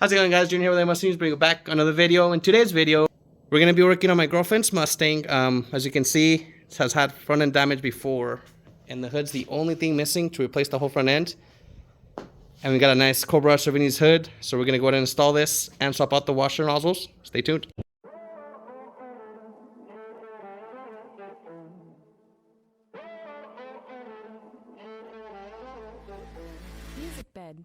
How's it going, guys? Junior here with Mustang, bringing back another video. In today's video, we're going to be working on my girlfriend's Mustang. As you can see, it has had front end damage before, and the hood's the only thing missing to replace the whole front end. And we got a nice Cobra Cervinis hood, so we're going to go ahead and install this and swap out the washer nozzles. Stay tuned. Music bed.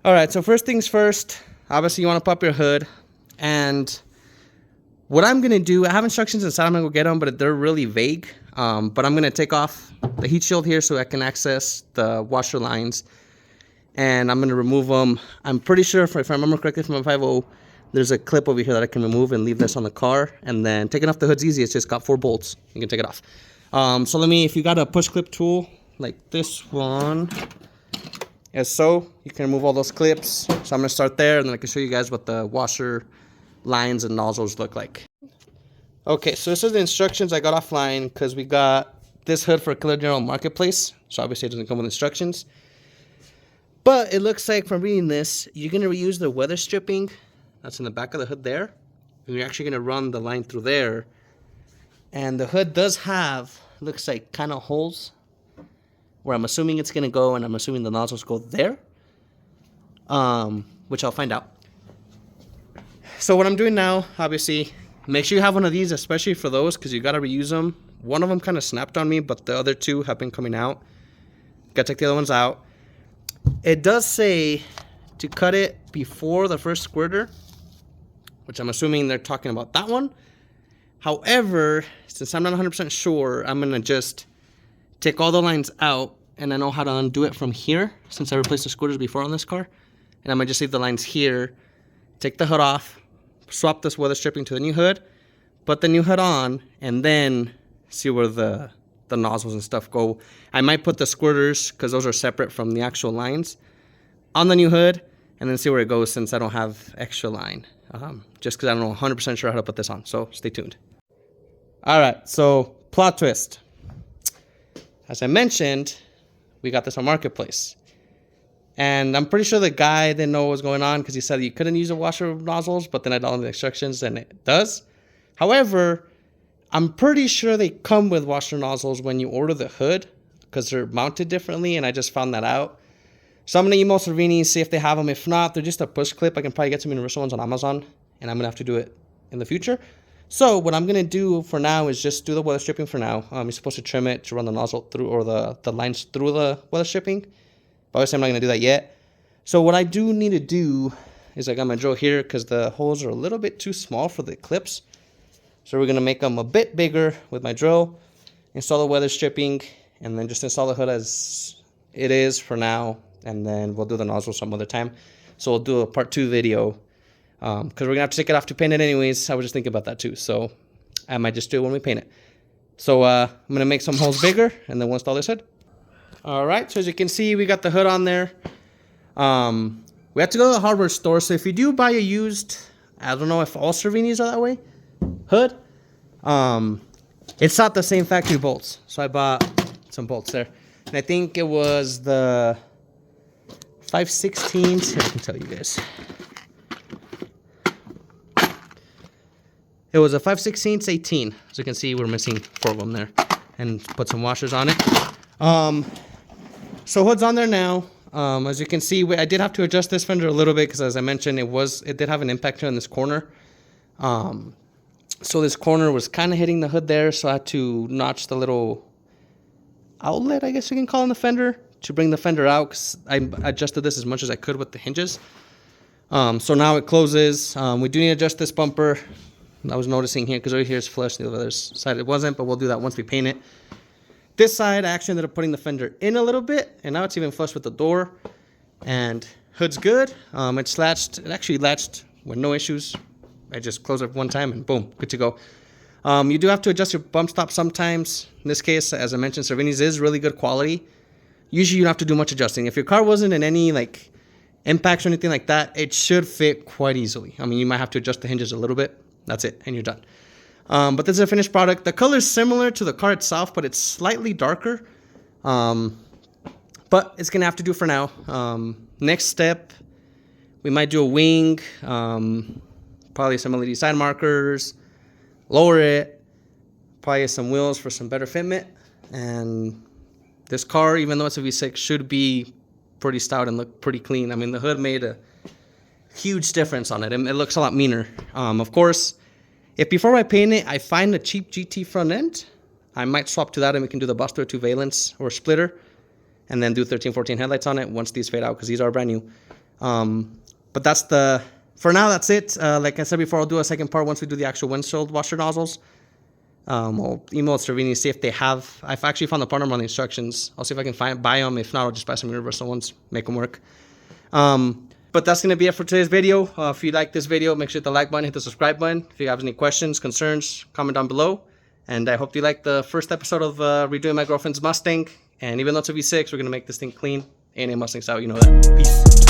Alright, so first things first, obviously you want to pop your hood, and what I'm going to do, I have instructions inside, I'm going to go get them, but they're really vague, but I'm going to take off the heat shield here so I can access the washer lines, and I'm going to remove them. I'm pretty sure, if I remember correctly from my 5.0, there's a clip over here that I can remove and leave this on the car, and then taking off the hood's easy, it's just got 4 bolts, you can take it off. So if you got a push clip tool, like this one, as so, you can remove all those clips. So I'm going to start there, and then I can show you guys what the washer lines and nozzles look like. Okay, so this is the instructions I got offline, because we got this hood for Killer General Marketplace, so obviously it doesn't come with instructions. But it looks like from reading this, you're going to reuse the weather stripping that's in the back of the hood there, and you're actually going to run the line through there. And the hood does have, looks like, kind of holes where I'm assuming it's going to go, and I'm assuming the nozzles go there, which I'll find out. So what I'm doing now, obviously, make sure you have one of these, especially for those, because you got to reuse them. One of them kind of snapped on me, but the other two have been coming out. Got to take the other ones out. It does say to cut it before the first squirter, which I'm assuming they're talking about that one. However, since I'm not 100% sure, I'm going to just take all the lines out, and I know how to undo it from here, since I replaced the squirters before on this car. And I'm going to just leave the lines here, take the hood off, swap this weather stripping to the new hood, put the new hood on, and then see where the nozzles and stuff go. I might put the squirters, because those are separate from the actual lines, on the new hood, and then see where it goes, since I don't have extra line. Just because I don't know 100% sure how to put this on, so stay tuned. Alright, so plot twist. As I mentioned, we got this on Marketplace. And I'm pretty sure the guy didn't know what was going on, because he said you couldn't use a washer nozzles, but then I downloaded the instructions and it does. However, I'm pretty sure they come with washer nozzles when you order the hood, because they're mounted differently, and I just found that out. So I'm going to email Cervinis, see if they have them. If not, they're just a push clip. I can probably get some universal ones on Amazon, and I'm going to have to do it in the future. So what I'm going to do for now is just do the weather stripping for now. You're supposed to trim it to run the nozzle through, or the lines through the weather stripping. But obviously I'm not going to do that yet. So what I do need to do is I got my drill here, because the holes are a little bit too small for the clips. So we're going to make them a bit bigger with my drill, install the weather stripping, and then just install the hood as it is for now. And then we'll do the nozzle some other time. So we'll do a part 2 video. Because we're going to have to take it off to paint it anyways. I was just thinking about that too. So I might just do it when we paint it. So I'm going to make some holes bigger, and then we'll install this hood. Alright, so as you can see, we got the hood on there. We have to go to the hardware store. So if you do buy a used, I don't know if all Cervinis are that way, hood, it's not the same factory bolts. So I bought some bolts there. And I think it was the 5/16. Here, I can tell you guys. It was a 5/16 18. As you can see, we're missing 4 of them there, and put some washers on it. So hood's on there now. As you can see, I did have to adjust this fender a little bit, because as I mentioned, it did have an impact here in this corner. So this corner was kind of hitting the hood there, so I had to notch the little outlet, I guess you can call in the fender, to bring the fender out, because I adjusted this as much as I could with the hinges. So now it closes. We do need to adjust this bumper. I was noticing here, because over here is flush, the other side it wasn't, but we'll do that once we paint it. This side, I actually ended up putting the fender in a little bit, and now it's even flush with the door. And hood's good. It's latched. It actually latched with no issues. I just close it one time and boom, good to go. You do have to adjust your bump stop sometimes. In this case, as I mentioned, Cervinis is really good quality. Usually you don't have to do much adjusting. If your car wasn't in any like impacts or anything like that, it should fit quite easily. I mean, you might have to adjust the hinges a little bit. That's it, and you're done. But this is a finished product. The color is similar to the car itself, but it's slightly darker. But it's gonna have to do for now. Next step, we might do a wing, probably some LED side markers, lower it, probably some wheels for some better fitment. And this car, even though it's a V6, should be pretty stout and look pretty clean. I mean, the hood made a huge difference on it. It looks a lot meaner. Of course, if before I paint it, I find a cheap GT front end, I might swap to that and we can do the Buster 2 valence or splitter and then do 1314 headlights on it once these fade out because these are brand new. But that's for now, that's it. Like I said before, I'll do a second part once we do the actual windshield washer nozzles. I'll email Cervinis, see if they have. I've actually found the part number on the instructions. I'll see if I can buy them. If not, I'll just buy some universal ones, make them work. But that's going to be it for today's video. If you like this video, make sure to hit the like button, hit the subscribe button. If you have any questions, concerns, comment down below. And I hope you liked the first episode of redoing my girlfriend's Mustang. And even though it's a V6, we're going to make this thing clean. A&A Mustang style, you know that. Peace.